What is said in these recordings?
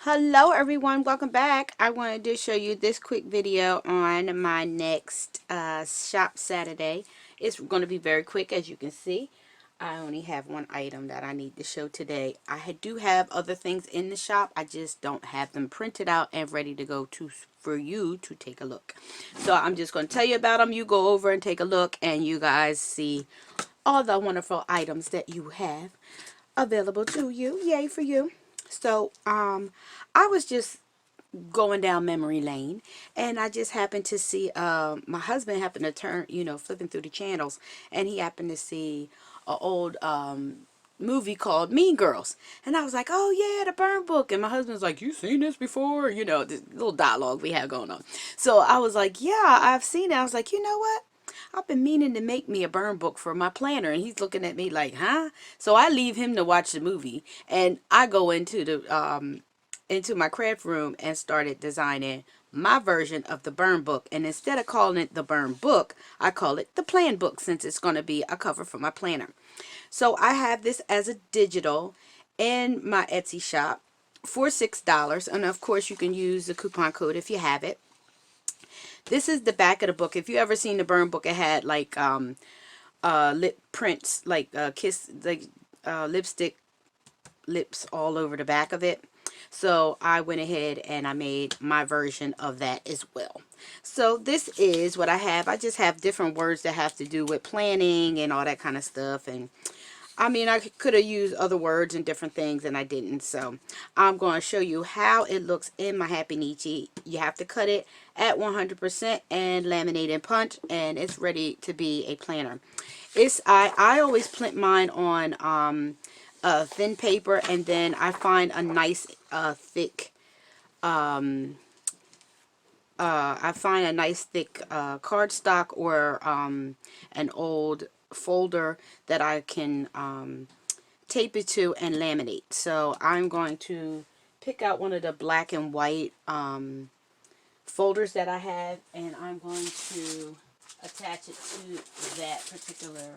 Hello everyone, welcome back. I wanted to show you this quick video on my next shop Saturday. It's going to be very quick. As you can see, I only have one item that I need to show today. Do have other things in the shop, I just don't have them printed out and ready to go to for you to take a look. So I'm just going to tell you about them. You go over and take a look and you guys see all the wonderful items that you have available to you. Yay for you. So I was just going down memory lane and I just happened to see my husband happened to turn, flipping through the channels, and he happened to see a old movie called Mean Girls, and I was like, oh yeah, the burn book. And my husband's like, you seen this before? This little dialogue we have going on. So I was like, yeah, I've seen it. I was like, you know what, I've been meaning to make me a burn book for my planner. And he's looking at me like, huh? So I leave him to watch the movie and I go into my craft room and started designing my version of the burn book. And instead of calling it the burn book, I call it the plan book, since it's going to be a cover for my planner. So I have this as a digital in my Etsy shop for $6. And of course you can use the coupon code if you have it. This is the back of the book. If you ever seen the burn book, it had like lip prints, like lipstick lips all over the back of it. So I went ahead and I made my version of that as well. So this is what I have. I just have different words that have to do with planning and all that kind of stuff. And I mean, I could have used other words and different things and I didn't. So I'm going to show you how it looks in my HappyNichi. You have to cut it at 100% and laminate and punch, and it's ready to be a planner. I always print mine on thin paper, and then I find a nice thick cardstock or an old folder that I can tape it to and laminate. So I'm going to pick out one of the black and white folders that I have, and I'm going to attach it to that particular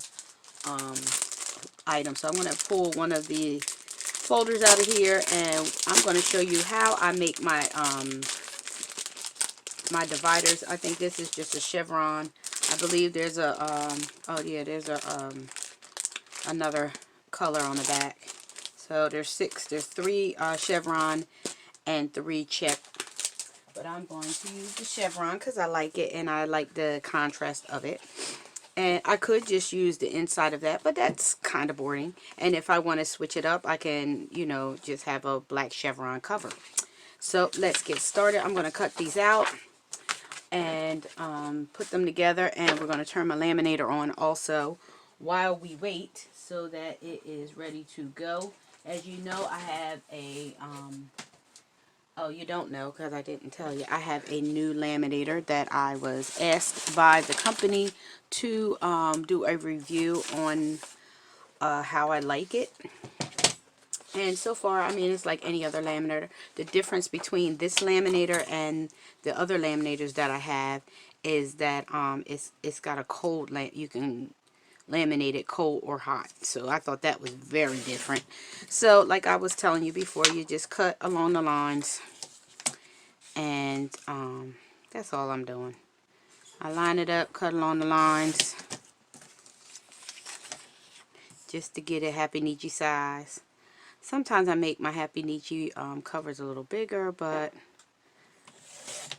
um, item. So I'm going to pull one of the folders out of here, and I'm going to show you how I make my my dividers. I think this is just a chevron. I believe there's a oh yeah, there's a another color on the back. So there's three chevron and 3 check. But I'm going to use the chevron because I like it and I like the contrast of it. And I could just use the inside of that, but that's kind of boring. And if I want to switch it up, I can, just have a black chevron cover. So let's get started. I'm going to cut these out and put them together, and we're going to turn my laminator on also while we wait so that it is ready to go. As you know, I have a oh, you don't know because I didn't tell you, I have a new laminator that I was asked by the company to do a review on how I like it. And so far, I mean, it's like any other laminator. The difference between this laminator and the other laminators that I have is that it's got a cold you can laminate it cold or hot. So I thought that was very different. So like I was telling you before, you just cut along the lines, and that's all I'm doing. I line it up, cut along the lines just to get a HappyNichi size. Sometimes I make my HappyNichi covers a little bigger, but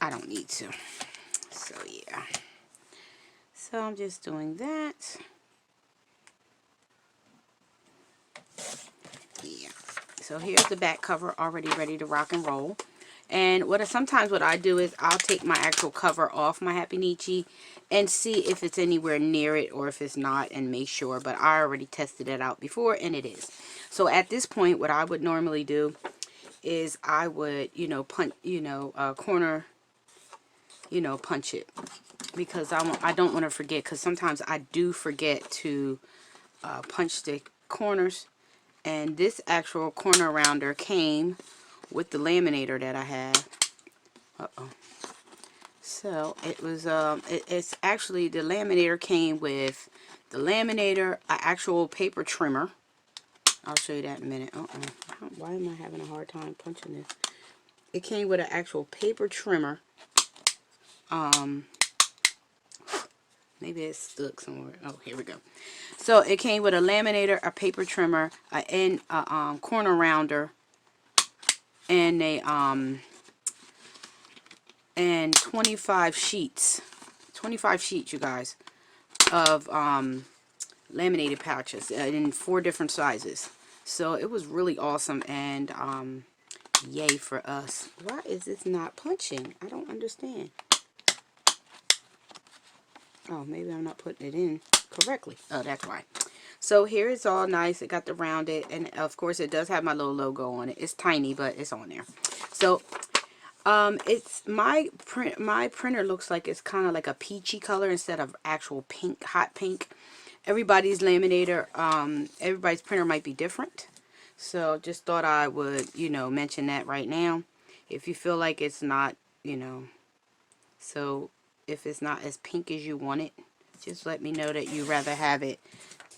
I don't need to. So yeah. So I'm just doing that. Yeah. So here's the back cover already ready to rock and roll. And sometimes what I do is I'll take my actual cover off my HappyNichi and see if it's anywhere near it or if it's not, and make sure. But I already tested it out before and it is. So at this point, what I would normally do is I would, punch, corner, punch it, because I don't want to forget, because sometimes I do forget to punch the corners. And this actual corner rounder came with the laminator that I have. So it was it's actually, the laminator came with the laminator, an actual paper trimmer. I'll show you that in a minute. Why am I having a hard time punching this? it came with an actual paper trimmer. Maybe it's stuck somewhere. Oh, here we go. So it came with a laminator, a paper trimmer, a corner rounder, and and 25 sheets. 25 sheets, you guys, of laminated pouches in 4 different sizes. So it was really awesome, and yay for us. Why is this not punching? I don't understand. Oh, maybe I'm not putting it in correctly. Oh, that's why. So here it's all nice. It got the rounded, and of course it does have my little logo on it. It's tiny, but it's on there. So it's my printer looks like it's kind of like a peachy color instead of actual pink, hot pink. Everybody's laminator, everybody's printer might be different. So just thought I would, mention that right now. If you feel like it's not, so if it's not as pink as you want it, just let me know that you rather have it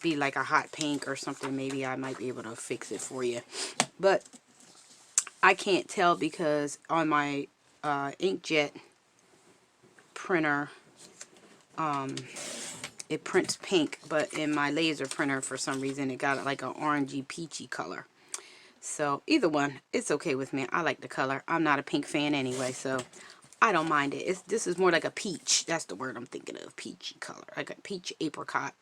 be like a hot pink or something. Maybe I might be able to fix it for you. But I can't tell because on my inkjet printer, it prints pink, but in my laser printer for some reason it got like an orangey peachy color. So either one, it's okay with me. I like the color. I'm not a pink fan anyway, so I don't mind it. This is more like a peach. That's the word I'm thinking of. Peachy color. Like a peach apricot.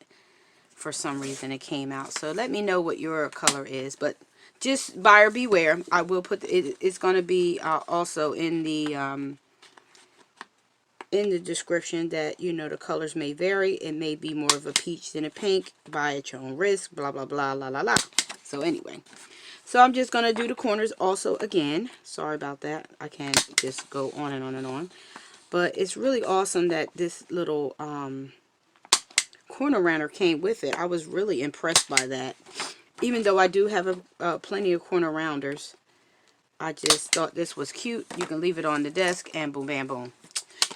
For some reason it came out. So let me know what your color is. But just buyer beware. I will put it's going to be also in the description that the colors may vary. It may be more of a peach than a pink. Buy at your own risk. Blah blah blah la la la. So anyway. So I'm just going to do the corners also again. Sorry about that. I can't just go on and on and on. But it's really awesome that this little corner rounder came with it. I was really impressed by that. Even though I do have plenty of corner rounders, I just thought this was cute. You can leave it on the desk and boom bam boom.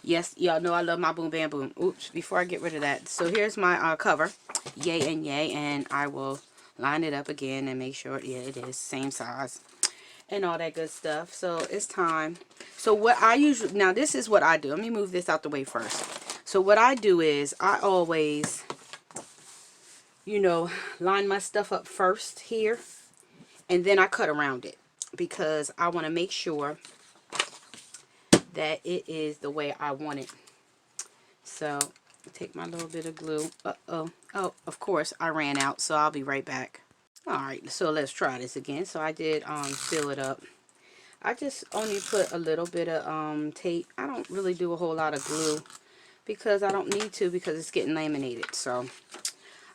Yes, y'all know I love my boom bam boom. Oops, before I get rid of that. So here's my cover. Yay and yay. And I will line it up again and make sure, yeah, it is same size and all that good stuff. So it's time. So what I usually, now this is what I do. Let me move this out the way first. So what I do is I always, line my stuff up first here, and then I cut around it because I want to make sure that it is the way I want it. So take my little bit of glue. Oh, of course I ran out, so I'll be right back. Alright, so let's try this again. So I did fill it up. I just only put a little bit of tape. I don't really do a whole lot of glue because I don't need to, because it's getting laminated. So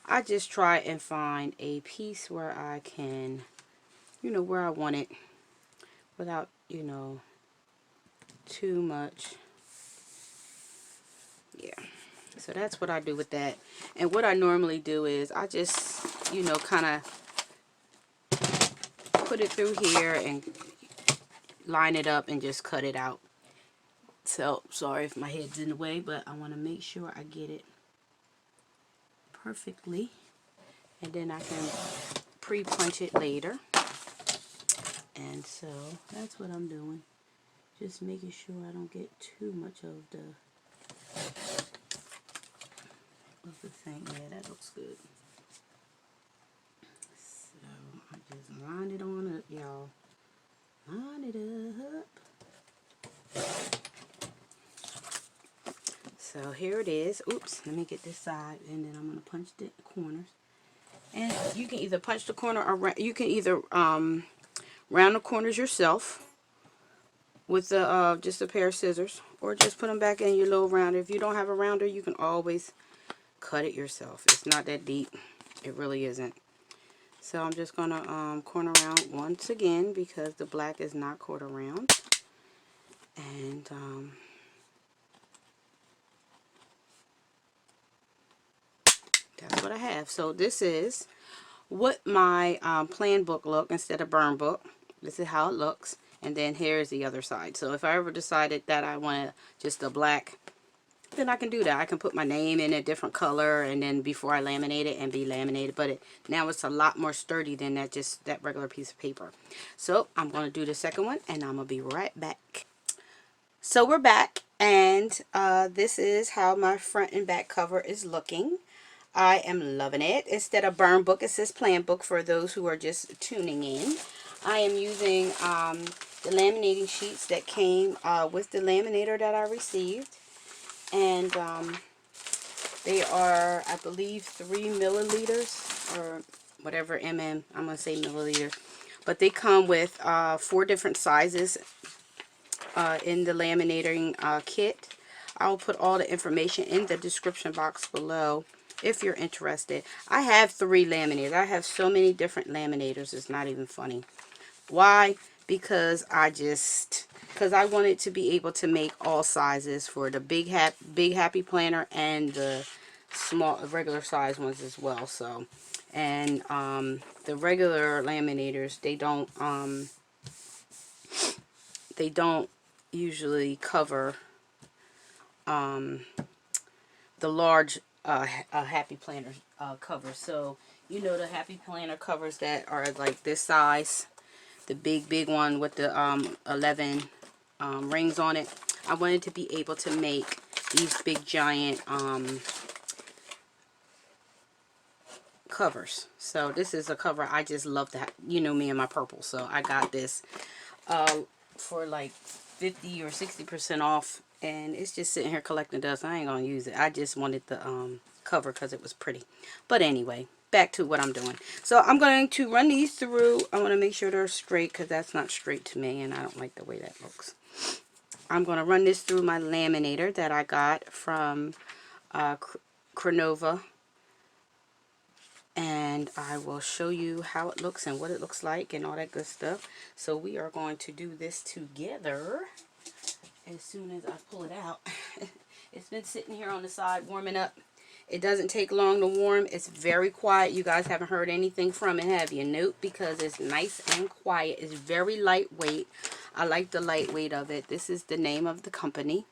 I just try and find a piece where I can, where I want it without, too much. Yeah. So that's what I do with that. And what I normally do is I just, kind of put it through here and line it up and just cut it out. So sorry if my head's in the way, but I want to make sure I get it perfectly, and then I can pre-punch it later. And so that's what I'm doing, just making sure I don't get too much of the thing. Yeah, that looks good. So I just line it on up, y'all. Line it up. So here it is. Oops, let me get this side, and then I'm going to punch the corners. And you can either punch the corner, or you can either round the corners yourself with the just a pair of scissors, or just put them back in your little rounder. If you don't have a rounder, you can always cut it yourself. It's not that deep. It really isn't. So I'm just going to corner round once again because the black is not quarter round. And that's what I have. So this is what my plan book look instead of burn book. This is how it looks. And then here's the other side. So if I ever decided that I wanted just a black then I can do that. I can put my name in a different color, and then before I laminate it and be laminated. But now it's a lot more sturdy than that, just that regular piece of paper. So I'm going to do the second one, and I'm going to be right back. So we're back, and this is how my front and back cover is looking. I am loving it. Instead of burn book, it says plan book for those who are just tuning in. I am using the laminating sheets that came with the laminator that I received. And they are, I believe, 3 milliliters or whatever mm. I'm going to say milliliters. But they come with 4 different sizes in the laminating kit. I'll put all the information in the description box below if you're interested. I have 3 laminators. I have so many different laminators, it's not even funny. Why? Because I wanted to be able to make all sizes for the big happy planner and the small regular size ones as well. So, and the regular laminators, they don't usually cover the large happy planner covers. So you know, the happy planner covers that are like this size, the big one with the 11 rings on it. I wanted to be able to make these big giant covers. So this is a cover I just love that. You know me and my purple, so I got this for like 50 or 60% off, and it's just sitting here collecting dust. I ain't gonna use it. I just wanted the cover because it was pretty. But anyway, back to what I'm doing. So I'm going to run these through. I want to make sure they're straight because that's not straight to me, and I don't like the way that looks. I'm going to run this through my laminator that I got from Cronova, and I will show you how it looks and what it looks like and all that good stuff. So we are going to do this together as soon as I pull it out. It's been sitting here on the side warming up. It doesn't take long to warm. It's very quiet. You guys haven't heard anything from it, have you? Nope, because it's nice and quiet. It's very lightweight. I like the lightweight of it. This is the name of the company,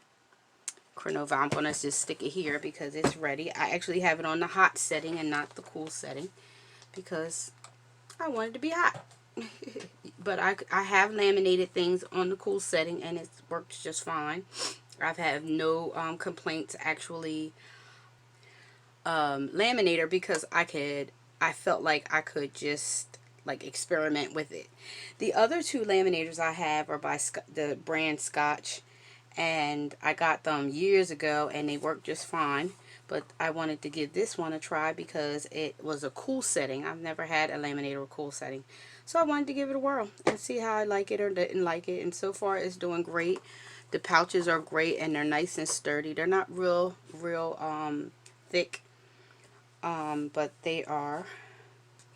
Cronova. I'm going to just stick it here because it's ready. I actually have it on the hot setting and not the cool setting because I want it to be hot. But I have laminated things on the cool setting and it works just fine. I've had no complaints actually laminator because I felt like I could just like experiment with it. The other 2 laminators I have are by the brand Scotch, and I got them years ago and they work just fine. But I wanted to give this one a try because it was a cool setting. I've never had a laminator with cool setting. So I wanted to give it a whirl and see how I like it or didn't like it. And so far it's doing great. The pouches are great and they're nice and sturdy. They're not real thick. But they are,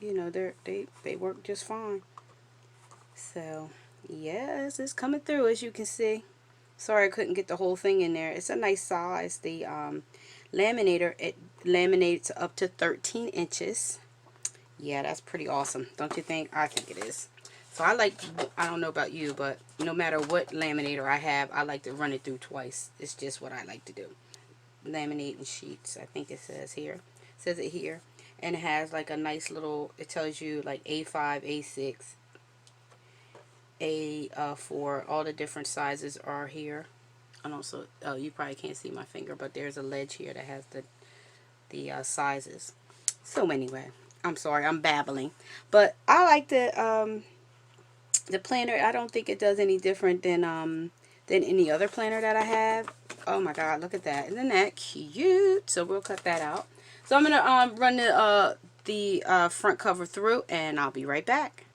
you know, they work just fine. So yes, it's coming through as you can see. Sorry I couldn't get the whole thing in there. It's a nice size. The laminator, it laminates up to 13 inches. Yeah, that's pretty awesome, don't you think? I think it is. So I don't know about you, but no matter what laminator I have, I like to run it through twice. It's just what I like to do. Laminating sheets, I think it says here. It says it here. And it has like a nice little, it tells you like A5, A6, A4, all the different sizes are here. And also, oh, you probably can't see my finger, but there's a ledge here that has the sizes. So anyway, I'm sorry, I'm babbling. But I like the planner. I don't think it does any different than any other planner that I have. Oh my God, look at that. Isn't that cute? So we'll cut that out. So I'm going to run the front cover through, and I'll be right back.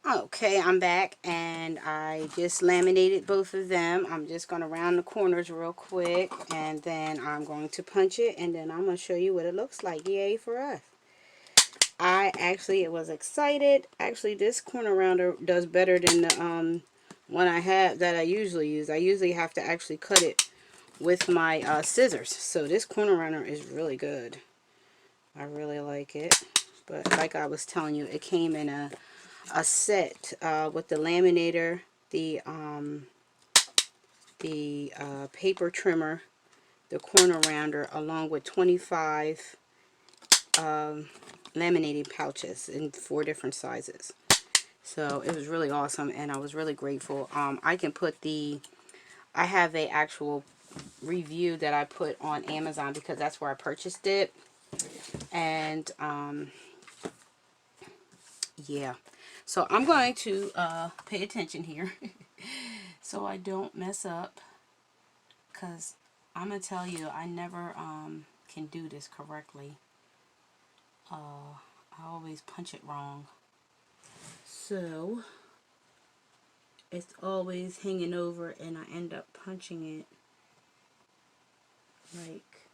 Okay, I'm back, and I just laminated both of them. I'm just going to round the corners real quick, and then I'm going to punch it, and then I'm going to show you what it looks like. Yay for us. I actually was excited. Actually, this corner rounder does better than the one I have that I usually use. I usually have to actually cut it with my scissors. So this corner rounder is really good. I really like it. But like I was telling you, it came in a set with the laminator, the the paper trimmer, the corner rounder, along with 25 laminating pouches in 4 different sizes. So it was really awesome, and I was really grateful. I can put I have a actual review that I put on Amazon because that's where I purchased it. And yeah, so I'm going to pay attention here so I don't mess up, because I'm gonna tell you, I never can do this correctly. I always punch it wrong, so it's always hanging over and I end up punching it like,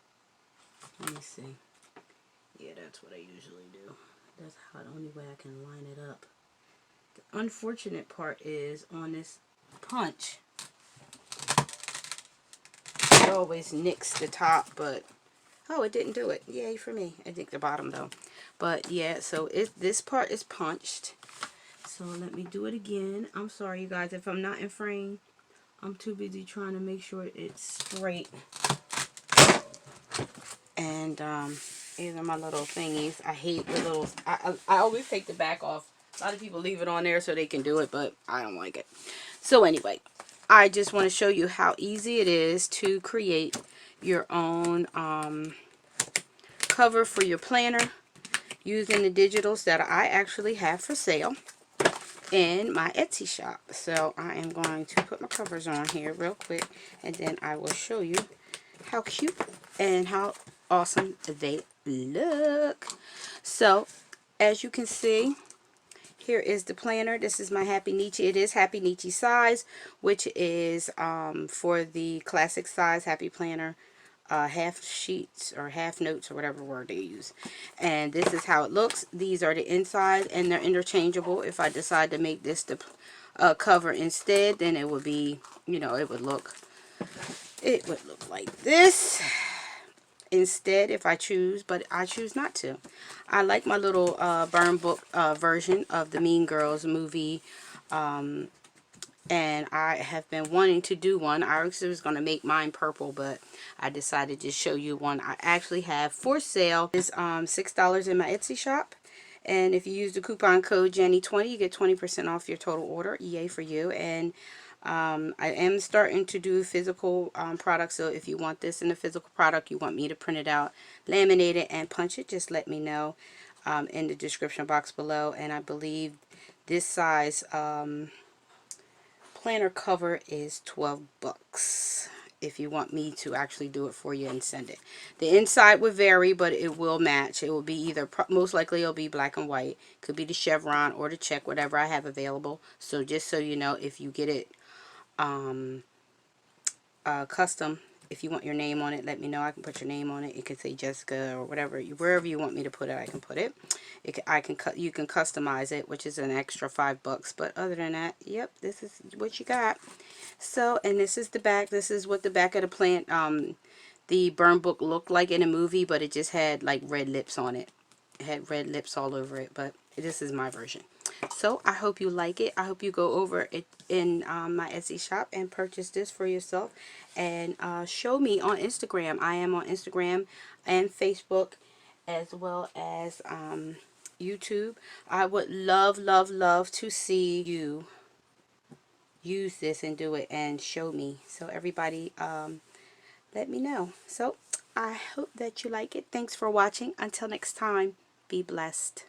let me see. Yeah, that's what I usually do. That's how the only way I can line it up. The unfortunate part is on this punch, it always nicks the top, but oh, it didn't do it. Yay for me. I think the bottom though. But yeah, so this part is punched. So let me do it again. I'm sorry, you guys, if I'm not in frame. I'm too busy trying to make sure it's straight. And these are my little thingies. I hate the little, I always take the back off. A lot of people leave it on there so they can do it, but I don't like it. So anyway, I just want to show you how easy it is to create your own cover for your planner using the digitals that I actually have for sale in my Etsy shop. So I am going to put my covers on here real quick, and then I will show you how cute and how awesome they look. So as you can see, here is the planner. This is my HappyNichi. It is HappyNichi size, which is for the classic size Happy Planner, half sheets or half notes or whatever word they use. And this is how it looks. These are the inside, and they're interchangeable. If I decide to make this the cover instead, then it would be, you know, it would look like this instead if I choose, but I choose not to. I like my little burn book version of the Mean Girls movie, and I have been wanting to do one. I actually was going to make mine purple, but I decided to show you one I actually have for sale. It's $6 in my Etsy shop, and if you use the coupon code Jenny20, you get 20% off your total order. Yay for you. And I am starting to do physical products, so if you want this in a physical product, you want me to print it out, laminate it, and punch it, just let me know in the description box below. And I believe this size planner cover is 12 bucks if you want me to actually do it for you and send it. The inside would vary, but it will match. It will be either, most likely it'll be black and white. Could be the chevron or the check, whatever I have available. So just so you know, if you get it custom, if you want your name on it, let me know. I can put your name on it. It can say Jessica or whatever, wherever you want me to put it, I can put it. You can customize it, which is an extra $5. But other than that, yep, this is what you got. So, and this is the back. This is what the back of the plant, the burn book looked like in a movie, but it just had like red lips on it. It had red lips all over it, but this is my version. So I hope you like it. I hope you go over it in my Etsy shop and purchase this for yourself, and show me on Instagram. I am on Instagram and Facebook, as well as YouTube. I would love, love, love to see you use this and do it and show me. So everybody, let me know. So I hope that you like it. Thanks for watching. Until next time, be blessed.